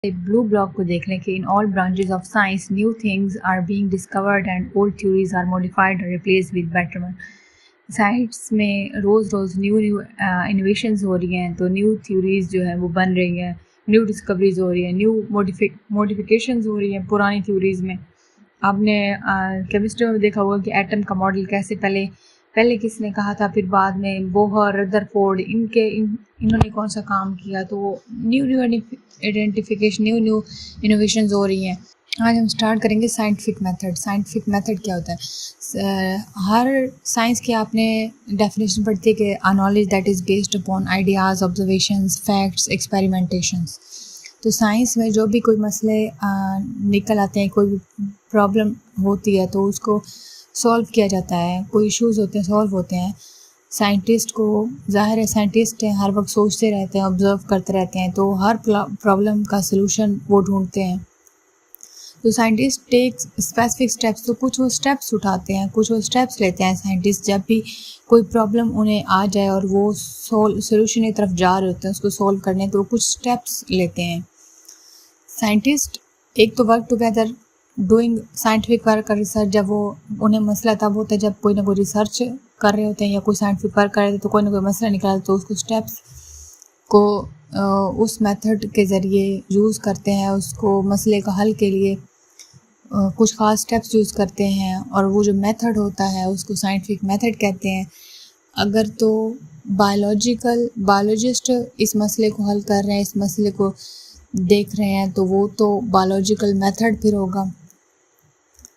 Blue block को देख लें कि in all branches of science new things are being discovered and old theories are modified और replace with better one. Science में रोज़ रोज़ new innovations हो रही हैं, तो न्यू थ्योरीज जो है वो बन रही हैं, न्यू डिस्कवरीज हो रही हैं, न्यू मॉडिफिकेशंस हो रही हैं पुरानी थ्योरीज में। आपने केमिस्ट्री में देखा होगा कि एटम का मॉडल कैसे पहले किसने कहा था, फिर बाद में बोहर, रदरफोर्ड, इन्होंने कौन सा काम किया। तो न्यू आइडेंटिफिकेशन, न्यू इनोवेशंस हो रही हैं। आज हम स्टार्ट करेंगे साइंटिफिक मेथड। साइंटिफिक मेथड क्या होता है? हर साइंस की आपने डेफिनेशन पढ़ती है कि a knowledge that is based upon ideas, observations, facts, experimentations. तो साइंस में जो भी कोई मसले निकल आते हैं, कोई भी प्रॉब्लम होती है तो उसको सॉल्व किया जाता है, कोई इश्यूज़ होते हैं सॉल्व होते हैं। साइंटिस्ट को ज़ाहिर है, साइंटिस्ट हैं, हर वक्त सोचते रहते हैं, ऑब्ज़र्व करते रहते हैं, तो हर प्रॉब्लम का सलूशन वो ढूंढते हैं। तो साइंटिस्ट टेक्स स्पेसिफिक स्टेप्स, तो कुछ वो स्टेप्स उठाते हैं, कुछ वो स्टेप्स लेते हैं साइंटिस्ट जब भी कोई प्रॉब्लम उन्हें आ जाए और वो सोल्यूशन की तरफ जा रहे होते हैं उसको सॉल्व करने, तो वो कुछ स्टेप्स लेते हैं। साइंटिस्ट एक तो work together doing scientific work का रिसर्च, जब वो उन्हें मसला तब होता है जब कोई ना कोई रिसर्च कर रहे होते हैं या कोई साइंटिफिक वर्क कर रहे होते हैं, तो कोई ना कोई मसला निकला तो उसको स्टेप्स को उस मेथड के ज़रिए यूज़ करते हैं, उसको मसले का हल के लिए कुछ ख़ास स्टेप्स यूज़ करते हैं, और वो जो मेथड होता है उसको साइंटिफिक मेथड कहते हैं। अगर तो बायोलॉजिस्ट इस मसले को हल कर रहे हैं, इस मसले को देख रहे हैं, तो वो तो बायोलॉजिकल मेथड फिर होगा।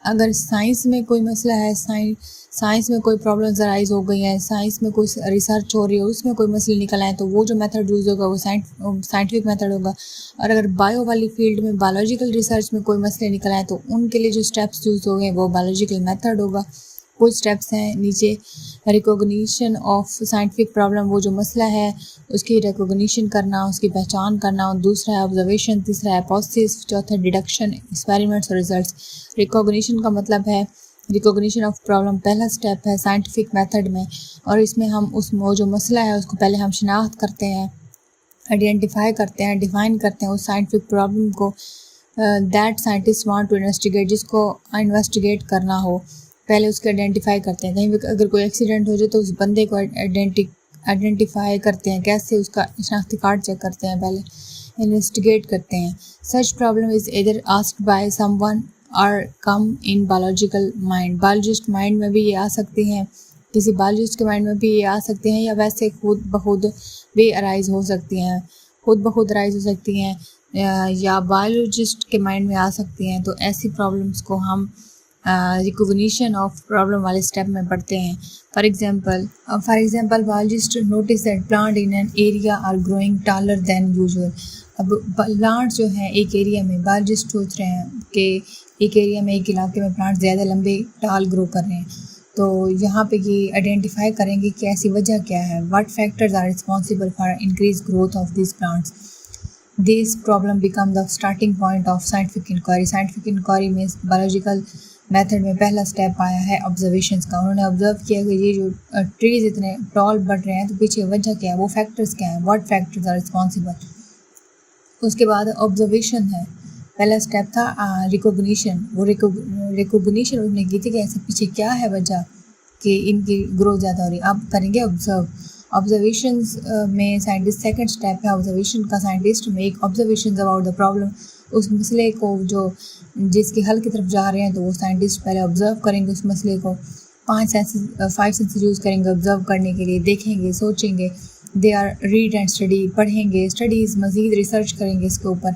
अगर साइंस में कोई मसला है, साइंस में कोई प्रॉब्लम्स अराइज हो गई हैं, साइंस में कोई रिसर्च हो रही है, उसमें कोई मसले निकल आए, तो वो जो मेथड यूज़ होगा वो साइंटिफिक मेथड होगा। और अगर बायो वाली फील्ड में बायोलॉजिकल रिसर्च में कोई मसले निकल आए तो उनके लिए जो स्टेप्स यूज़ हो गए वो बायोलॉजिकल मेथड होगा। कुछ स्टेप्स हैं नीचे, रिकॉग्निशन ऑफ साइंटिफिक प्रॉब्लम, वो जो मसला है उसकी रिकॉग्निशन करना, उसकी पहचान करना, और दूसरा है ऑब्जर्वेशन, तीसरा है हिपोथेसिस, चौथा डिडक्शन, एक्सपेरिमेंट्स और रिजल्ट्स। रिकॉग्निशन का मतलब है रिकॉग्निशन ऑफ प्रॉब्लम पहला स्टेप है साइंटिफिक मेथड में, और इसमें हम वो जो मसला है उसको पहले हम शिनाख्त करते हैं, आइडेंटिफाई करते हैं, डिफ़ाइन करते हैं उस साइंटिफिक प्रॉब्लम को that scientist want to investigate, जिसको इन्वेस्टिगेट करना हो, पहले उसको आइडेंटिफाई करते हैं। कहीं भी अगर कोई एक्सीडेंट हो जाए तो उस बंदे को आइडेंटिफाई करते हैं, कैसे उसका शनाख्ती कार्ड चेक करते हैं, पहले इन्वेस्टिगेट करते हैं। Such problem is either asked by someone और come in biological mind, biologist mind में भी ये आ सकती हैं, किसी बायोलॉजिस्ट के माइंड में भी ये आ सकते हैं, या वैसे खुद ब खुद भी अराइज हो सकती हैं, खुद ब खुद अराइज हो सकती हैं, या बायोलॉजिस्ट के माइंड में आ सकती हैं। तो ऐसी प्रॉब्लम्स को हम रिकॉग्निशन ऑफ प्रॉब्लम वाले स्टेप में पढ़ते हैं। For example biologist notice that plant in an area are growing taller than usual. अब प्लांट जो है एक एरिया में, बायोलॉजिस्ट सोच रहे हैं कि एक एरिया में, एक इलाके में प्लांट ज़्यादा लंबे टाल ग्रो कर रहे हैं, तो यहाँ पे ये आइडेंटिफाई करेंगे कि ऐसी वजह क्या है, what factors are responsible for increase growth of this plants. This problem become the starting point of scientific inquiry. Scientific inquiry में बायोलॉजिकल मेथड में पहला स्टेप आया है ऑब्जर्वेशंस का। उन्होंने ऑब्जर्व किया कि ये जो ट्रीज इतने टॉल बढ़ रहे हैं तो पीछे वजह क्या है, वो फैक्टर्स क्या हैं, व्हाट फैक्टर्स आर रिस्पॉन्सिबल। उसके बाद ऑब्जर्वेशन है, पहला स्टेप था रिकॉग्निशन। वो रिकॉग्निशन उसने की थी कि ऐसे पीछे क्या है वजह कि इनकी ग्रोथ ज़्यादा हो रही है। अब करेंगे ऑब्जर्वेशंस में साइंटिस्ट सेकंड स्टेप है ऑब्जर्वेशन का। Scientist make observations about the problem, उस मसले को जो जिसके हल की तरफ जा रहे हैं, तो वो साइंटिस्ट पहले ऑब्जर्व करेंगे उस मसले को। 5 सेंसेस यूज़ करेंगे ऑब्जर्व करने के लिए, देखेंगे, सोचेंगे, they are read and study, पढ़ेंगे, स्टडीज़, मज़ीद रिसर्च करेंगे इसके ऊपर,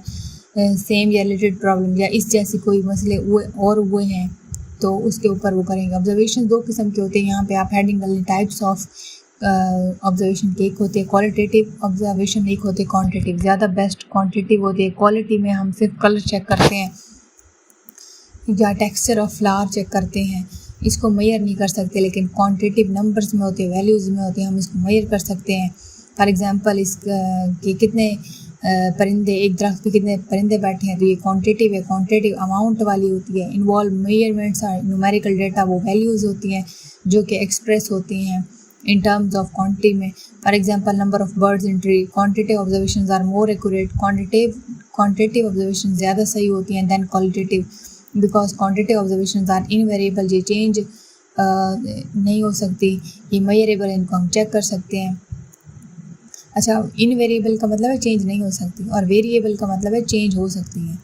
सेम या रिलेटेड प्रॉब्लम या इस जैसी कोई मसले हुए हैं तो उसके ऊपर वो करेंगे। ऑब्जर्वेशन 2 किस्म के होते हैं, यहाँ पे आप हेडिंग कर लें, टाइप्स ऑफ ऑब्जर्वेशन के। एक होती है क्वालिटेटिव ऑब्जर्वेशन, एक होती है क्वांटिटेटिव। ज़्यादा बेस्ट क्वांटिटेटिव होती है। क्वालिटी में हम सिर्फ कलर चेक करते हैं या टेक्सचर ऑफ फ्लावर चेक करते हैं, इसको मेजर नहीं कर सकते, लेकिन क्वांटिटेटिव नंबर्स में होती है, वैल्यूज़ में होती है, हम इसको मेजर कर सकते हैं। फॉर एग्जांपल कि कितने परिंदे, एक दरख्त पे कितने परिंदे बैठे हैं, तो ये क्वांटिटेटिव है, क्वांटिटेटिव अमाउंट वाली होती है। इन्वॉल्व मेजरमेंट्स और न्यूमेरिकल डेटा, वो वैल्यूज़ होती हैं जो कि एक्सप्रेस होती हैं in terms of quantity में। For example number of birds in tree. Quantitative observations are more accurate. Quantitative observation ज़्यादा सही होती हैं than qualitative, because quantitative observation are invariable, ये चेंज नहीं हो सकती, ये मेजरेबल, इनको हम चेक कर सकते हैं। अच्छा, इनवेरिएबल का मतलब है चेंज नहीं हो सकती, और वेरिएबल का मतलब है चेंज हो सकती है।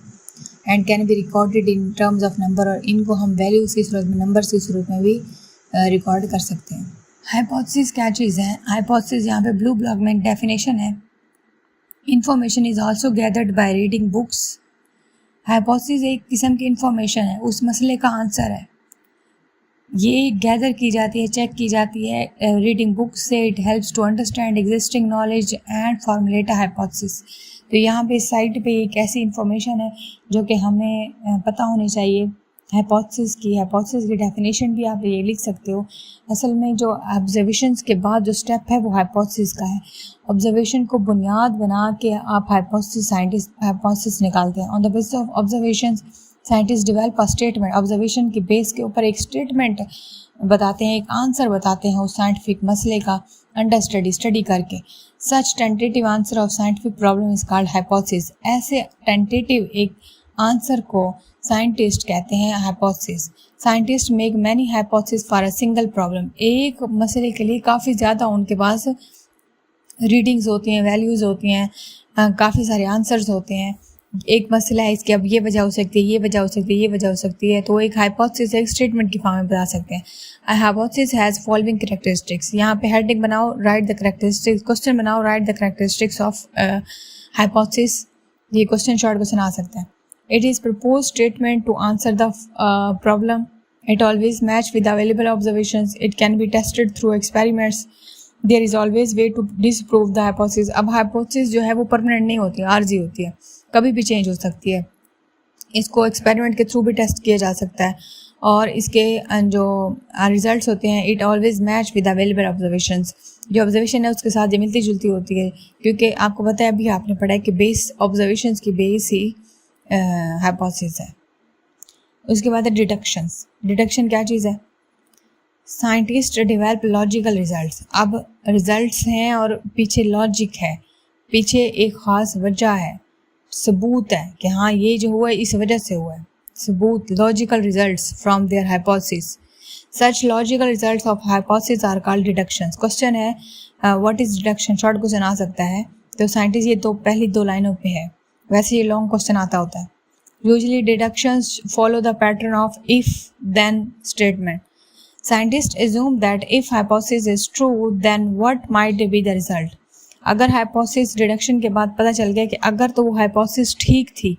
And can be recorded in terms of number, और इनको हम वैल्यूज़ की सूरत में, नंबर्स की सूरत में भी रिकॉर्ड कर सकते हैं। हाइपोथेसिस क्या चीज़ है? हाइपोथेसिस यहाँ पे ब्लू ब्लॉक में एक डेफिनेशन है। Information is also gathered by reading books. Hypothesis एक किस्म की इंफॉर्मेशन है, उस मसले का आंसर है, ये गैदर की जाती है, चेक की जाती है रीडिंग बुक्स से। It helps to understand existing knowledge and formulate a hypothesis. तो यहाँ पे साइट पे एक ऐसी इंफॉर्मेशन है जो कि हमें पता होनी चाहिए हाइपोथेसिस की डेफिनेशन भी आप ये लिख सकते हो। असल में जो ऑब्जर्वेशंस के बाद जो स्टेप है वो हाइपोथेसिस का है। ऑब्जर्वेशन को बुनियाद बना के आप हाइपोथेसिस निकालते हैं। On the basis of observations scientist develop a statement. Observation के बेस के ऊपर एक स्टेटमेंट बताते हैं, एक आंसर बताते हैं उस साइंटिफिक मसले का अंडर स्टडी करके। Such tentative answer of scientific problem is called hypothesis. ऐसे टेंटेटिव एक आंसर को साइंटिस्ट कहते हैं hypothesis. Scientist make many hypothesis for a single problem. एक मसले के लिए काफ़ी ज़्यादा उनके पास रीडिंग्स होती हैं, वैल्यूज़ होती हैं, काफ़ी सारे आंसर्स होते हैं। एक मसला है, इसकी अब ये वजह हो सकती है, ये वजह हो सकती है, ये वजह हो सकती है, तो एक हाइपोथेसिस एक स्टेटमेंट की फॉर्म में बता सकते हैं। A hypothesis has following characteristics. यहाँ पे हेडिंग बनाओ, राइट द कैरेक्टरिस्टिक्स, क्वेश्चन बनाओ, write the characteristics of hypothesis. ये क्वेश्चन शॉर्ट क्वेश्चन आ सकता है। It is propose statement to answer the problem. It always match with available observations. It can be tested through experiments. There is always way to disprove the hypothesis. अब hypothesis जो है वो permanent नहीं होती है, आर्जी होती है, कभी भी चेंज हो सकती है। इसको एक्सपेरिमेंट के थ्रू भी टेस्ट किया जा सकता है, और इसके जो रिजल्ट्स होते हैं it always match with available observations. जो ऑब्जर्वेशन है उसके साथ ये मिलती जुलती होती है, क्योंकि आपको पता है, अभी आपने पढ़ा है कि बेस ऑब्जर्वेशंस की बेस ही हाइपोथेसिस है। उसके बाद है डिडक्शंस। डिडक्शन क्या चीज़ है? Scientist develop logical results. अब रिजल्ट्स हैं और पीछे लॉजिक है, पीछे एक ख़ास वजह है, सबूत है कि हाँ ये जो हुआ है इस वजह से हुआ है, सबूत, logical results from their hypothesis. Such logical results of hypothesis are called deductions. Question है what is deduction, short question आ सकता है। तो साइंटिस्ट ये तो पहली दो लाइनों पे है, वैसे ये लॉन्ग क्वेश्चन आता होता है। Usually deductions follow the pattern of if then statement. Scientists assume that if hypothesis is true, then what might be the result? अगर हाइपोथेसिस डिडक्शन के बाद पता चल गया कि अगर तो वो हाइपोथेसिस ठीक थी,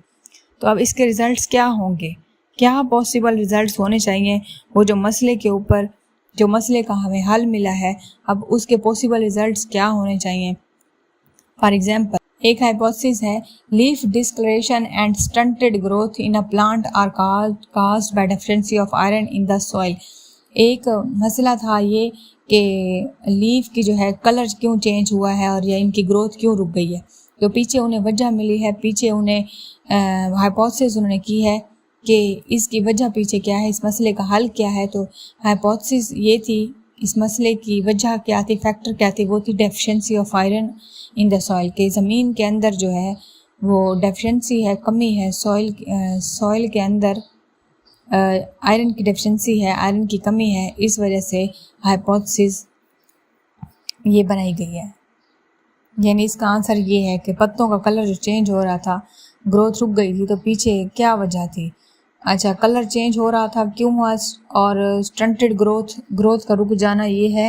तो अब इसके रिजल्ट्स क्या होंगे, क्या पॉसिबल रिजल्ट्स होने चाहिए, वो जो मसले के ऊपर, जो मसले का हमें हल मिला है, अब उसके पॉसिबल रिजल्ट्स क्या होने चाहिए। फॉर एग्जाम्पल, एक हाइपोथेसिस है leaf discoloration and stunted growth in a plant are caused by deficiency of iron in the soil. एक मसला था ये कि लीफ की जो है कलर क्यों चेंज हुआ है और या इनकी ग्रोथ क्यों रुक गई है। तो पीछे उन्हें वजह मिली है, पीछे उन्हें हाइपोथेसिस उन्होंने की है कि इसकी वजह पीछे क्या है, इस मसले का हल क्या है। तो हाइपोथेसिस ये थी, इस मसले की वजह क्या थी, फैक्टर क्या थी, वो थी deficiency of iron in the soil, के ज़मीन के अंदर जो है वो डेफिशिएंसी है, कमी है, सॉइल के अंदर आयरन की डेफिशिएंसी है, आयरन की कमी है, इस वजह से हाइपोथेसिस ये बनाई गई है। यानी इसका आंसर ये है कि पत्तों का कलर जो चेंज हो रहा था, ग्रोथ रुक गई थी, तो पीछे क्या वजह थी। अच्छा, कलर चेंज हो रहा था क्यों हुआ, और स्टंटेड ग्रोथ का रुक जाना ये है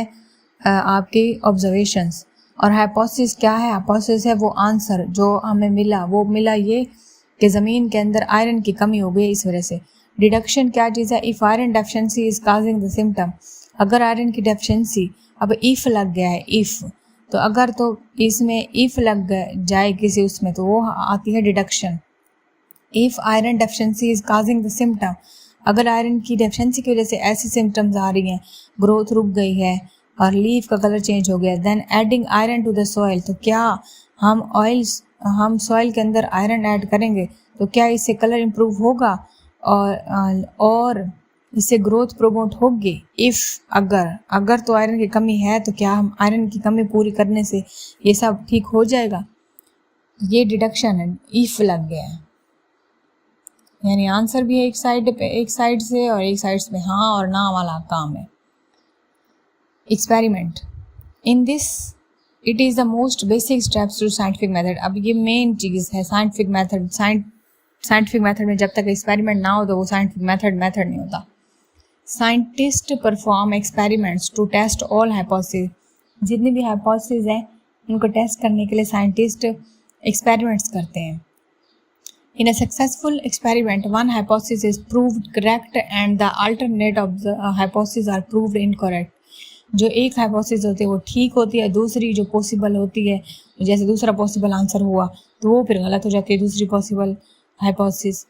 आपकी ऑब्जर्वेशंस। और हाइपोथेसिस क्या है? हाइपोथेसिस है वो आंसर जो हमें मिला, वो मिला ये कि ज़मीन के अंदर आयरन की कमी हो गई इस वजह से। डिडक्शन क्या चीज़ है? If iron deficiency is causing the symptom. अगर आयरन की डेफिशिएंसी, अब इफ़ लग गया है, इफ़, तो अगर तो इसमें इफ़ लग जाए किसी उसमें, तो वो आती है deduction. If iron deficiency is causing the symptom, अगर आयरन की डेफिशिएंसी की वजह से ऐसी सिम्टम्स आ रही हैं, ग्रोथ रुक गई है और लीफ का कलर चेंज हो गया, then adding iron to the soil, तो क्या हम सॉइल के अंदर आयरन ऐड करेंगे तो क्या इससे कलर इम्प्रूव होगा और इससे ग्रोथ प्रोमोट होगी। इफ़ अगर तो आयरन की कमी है, तो क्या हम आयरन की कमी पूरी करने से ये सब ठीक हो जाएगा। ये डिडक्शन है, इफ लग गया है, यानी आंसर भी एक साइड से और एक साइड में हाँ और ना वाला काम है। Experiment in this it is the most basic steps to scientific method. अब ये मेन चीज़ है साइंटिफिक मेथड। साइंटिफिक मेथड में जब तक एक्सपेरिमेंट ना हो तो वो साइंटिफिक मेथड नहीं होता। Scientist perform experiments to test all hypothesis. जितनी भी हाइपोथेसिस हैं उनको टेस्ट करने के लिए साइंटिस्ट एक्सपेरिमेंट्स करते हैं। In a successful experiment, one hypothesis is proved correct and the alternate of the hypotheses are proved incorrect. जो एक हाइपोथेसिस होती है वो ठीक होती है, दूसरी जो पॉसिबल होती है, जैसे दूसरा पॉसिबल आंसर हुआ तो वो फिर गलत हो जाती है दूसरी possible hypothesis.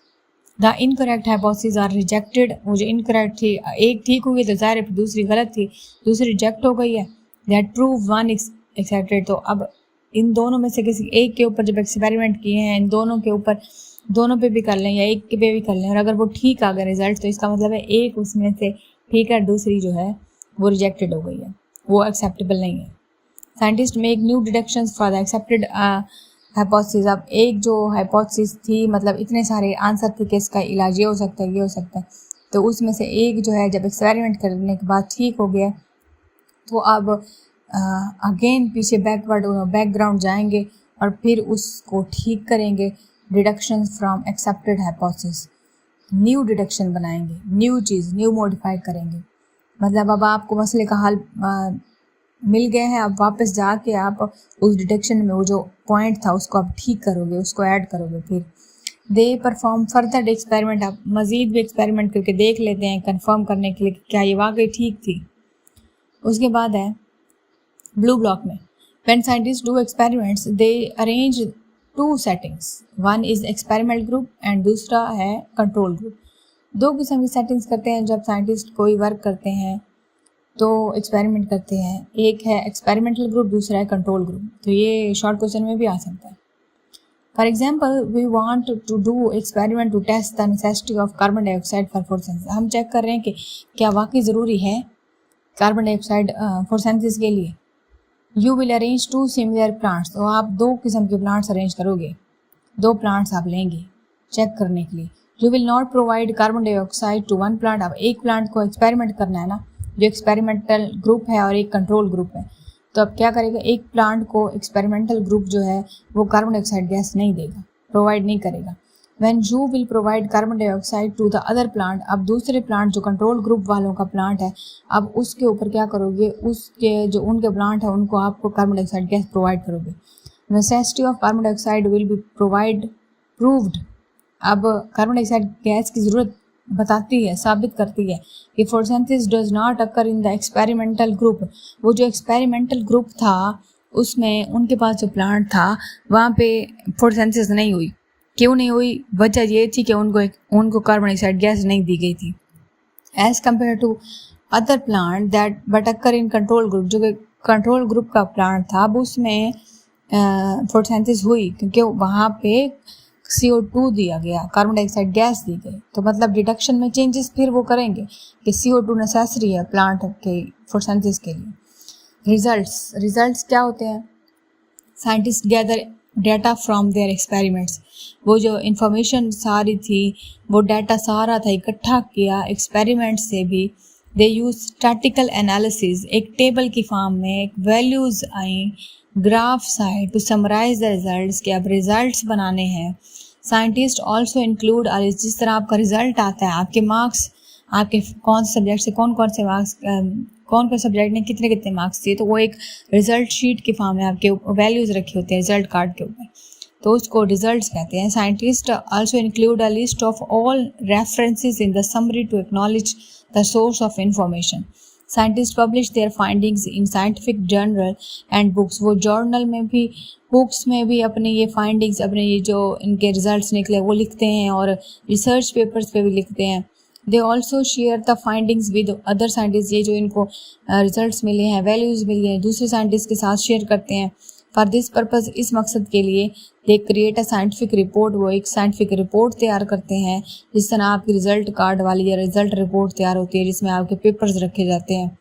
The incorrect hypothesis are rejected. वो जो इनकरेक्ट थी, एक ठीक हुई तो ज़ाहिर है दूसरी गलत थी, दूसरी रिजेक्ट हो गई है। That prove one accepted. तो अब इन दोनों में से किसी एक के ऊपर जब एक्सपेरिमेंट किए हैं, इन दोनों के ऊपर दोनों पे भी कर लें या एक पे भी कर लें, और अगर वो ठीक आ गया रिजल्ट तो इसका मतलब है एक उसमें से ठीक है, दूसरी जो है वो रिजेक्टेड हो गई है, वो एक्सेप्टेबल नहीं है। Scientist make new deductions for the accepted hypothesis. अब एक जो हाइपोथेसिस थी, मतलब इतने सारे आंसर थे कि इसका इलाज ये हो सकता है, ये हो सकता है, तो उसमें से एक जो है जब एक्सपेरिमेंट करने के बाद ठीक हो गया तो अब अगेन पीछे बैकग्राउंड जाएंगे और फिर उसको ठीक करेंगे। Deductions from accepted hypothesis, new deduction बनाएंगे, न्यू चीज़ न्यू मॉडिफाई करेंगे। मतलब अब आपको मसले का हल मिल गया है, अब वापस जाके आप उस डिडक्शन में वो जो पॉइंट था उसको आप ठीक करोगे, उसको ऐड करोगे। फिर दे परफॉर्म फर्दर एक्सपेरिमेंट। आप मज़ीद भी एक्सपेरिमेंट करके देख लेते हैं कंफर्म करने के लिए कि क्या ये वाकई ठीक थी। उसके बाद है ब्लू ब्लॉक में, when scientist do experiments they arrange two settings, one is experiment group and दूसरा है कंट्रोल ग्रुप। दो किस्म की सेटिंग्स करते हैं जब साइंटिस्ट कोई वर्क करते हैं तो एक्सपेरिमेंट करते हैं। एक है एक्सपेरिमेंटल ग्रुप, दूसरा है कंट्रोल ग्रुप। तो ये शॉर्ट क्वेश्चन में भी आ सकता है। For example, we want to do experiment to test the necessity of carbon dioxide for photosynthesis. हम चेक कर रहे हैं कि क्या वाकई ज़रूरी है कार्बन डाइऑक्साइड फोटोसिंथेसिस के लिए। You will arrange two similar plants. तो आप दो किस्म के प्लांट्स अरेंज करोगे, दो प्लांट्स आप लेंगे चेक करने के लिए। You will not provide carbon dioxide to one plant. अब एक प्लांट को एक्सपेरिमेंट करना है ना, जो एक्सपेरिमेंटल ग्रुप है और एक कंट्रोल ग्रुप है, तो अब क्या करेगा, एक प्लांट को एक्सपेरिमेंटल ग्रुप जो है वो कार्बन डाइऑक्साइड गैस नहीं देगा, प्रोवाइड नहीं करेगा। When you will provide carbon dioxide to the other plant, अब दूसरे प्लांट जो कंट्रोल ग्रुप वालों का प्लांट है, अब उसके ऊपर क्या करोगे, उसके जो उनके प्लांट है उनको आपको कार्बन डाइऑक्साइड गैस प्रोवाइड करोगे। Necessity of carbon dioxide will be proved. अब कार्बन डाइऑक्साइड गैस की ज़रूरत बताती है, साबित करती है कि photosynthesis does not occur in the experimental group. वो जो एक्सपेरिमेंटल ग्रुप था उसमें उनके पास जो प्लांट था वहाँ पे फोटोसिंथेसिस नहीं हुई। क्यों नहीं हुई? वजह ये थी कि उनको कार्बन डाइऑक्साइड गैस नहीं दी गई थी। As compare to other plant that but occur in control group, जो कि कंट्रोल ग्रुप का प्लांट था, अब उसमें फोटोसिंथेसिस हुई क्योंकि वहाँ पे CO2 दिया गया, कार्बन डाइऑक्साइड गैस दी गई। तो मतलब डिडक्शन में चेंजेस फिर वो करेंगे कि CO2 नेसेसरी है प्लांट के फोटोसिंथेसिस के लिए। रिजल्ट्स क्या होते हैं? Scientist gather data from their experiments. वो जो इंफॉर्मेशन सारी थी, वो डाटा सारा था इकट्ठा किया एक्सपेरिमेंट से भी। दे यूज स्टैटिकल एनालिसिस, एक टेबल की फॉर्म में एक वैल्यूज़ आई, ग्राफ्स आए टू समराइज द रिजल्ट्स, के अब रिजल्ट्स बनाने हैं। साइंटिस्ट ऑल्सो इंक्लूड, जिस तरह आपका रिजल्ट आता है, आपके मार्क्स, आपके कौन से सब्जेक्ट से कौन कौन से मार्क्स, कौन कौन सब्जेक्ट ने कितने कितने मार्क्स दिए, तो वो एक रिजल्ट शीट की फॉर्म में आपके वैल्यूज़ रखे होते हैं रिजल्ट कार्ड के ऊपर, तो उसको रिजल्ट्स कहते हैं। Scientist also include a list of all references in the summary to acknowledge the source of information. Scientist publish their findings in scientific journal and books. वो जर्नल में भी, बुक्स में भी अपने ये फाइंडिंग्स, अपने ये जो इनके रिजल्ट्स निकले वो लिखते हैं और रिसर्च पेपर्स पे भी लिखते हैं। They also share the findings with other scientist. ये जो इनको रिजल्ट्स मिले हैं, वैल्यूज़ मिली हैं, दूसरे साइंटिस्ट के साथ शेयर करते हैं। फॉर दिस पर्पज़, इस मकसद के लिए they create a scientific report. वो एक साइंटिफिक रिपोर्ट तैयार करते हैं, जिस तरह आपकी रिजल्ट कार्ड वाली या रिजल्ट रिपोर्ट तैयार होती है जिसमें आपके पेपर्स रखे जाते हैं।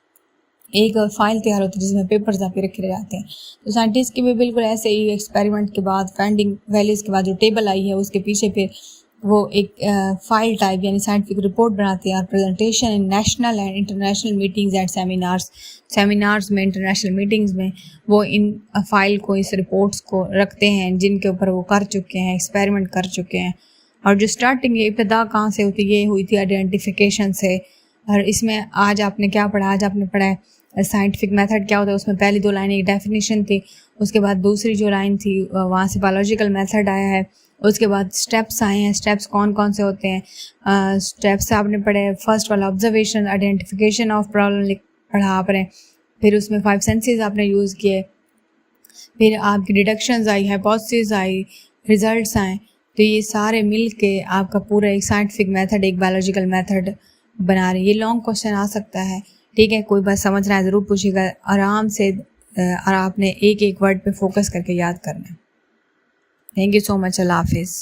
एक फाइल तैयार होती है जिसमें पेपर्स आपके रखे जाते हैं। तो साइंटिस्ट की भी बिल्कुल ऐसे ही एक्सपेरिमेंट के बाद फाइंडिंग वैल्यूज़ के बाद जो टेबल आई है उसके पीछे फिर वो एक फाइल टाइप यानी साइंटिफिक रिपोर्ट बनाते हैं और presentation in national and international meetings and seminars में इंटरनेशनल मीटिंग्स में वो इन फाइल को इस रिपोर्ट्स को रखते हैं जिनके ऊपर वो कर चुके हैं एक्सपेरिमेंट कर चुके हैं। और जो स्टार्टिंग इब्तदा कहाँ से होती ये हुई थी आइडेंटिफिकेशन से। और इसमें आज आपने क्या पढ़ा, आज आपने पढ़ा है साइंटिफिक मेथड क्या होता है। उसमें पहली 2 लाइनें एक डेफिनेशन थी, उसके बाद दूसरी जो लाइन थी वहाँ से बायोलॉजिकल मेथड आया है, उसके बाद स्टेप्स आए हैं। स्टेप्स कौन कौन से होते हैं, स्टेप्स आपने पढ़े फर्स्ट वाला ऑब्जर्वेशन, आइडेंटिफिकेशन ऑफ प्रॉब्लम पढ़ा आपने, फिर उसमें 5 सेंसेस आपने यूज़ किए, फिर आपकी डिडक्शंस आई, हाइपोथेसिस आई, रिजल्ट्स आए। तो ये सारे मिल के आपका पूरा एक साइंटिफिक मेथड, एक बायोलॉजिकल मेथड बना रहे हैं। ये लॉन्ग क्वेश्चन आ सकता है, ठीक है, कोई बात समझ रहा है ज़रूर पूछिएगा आराम से, और आपने एक एक वर्ड पे फोकस करके याद करना है। थैंक यू सो मच, अल्लाह हाफिज़।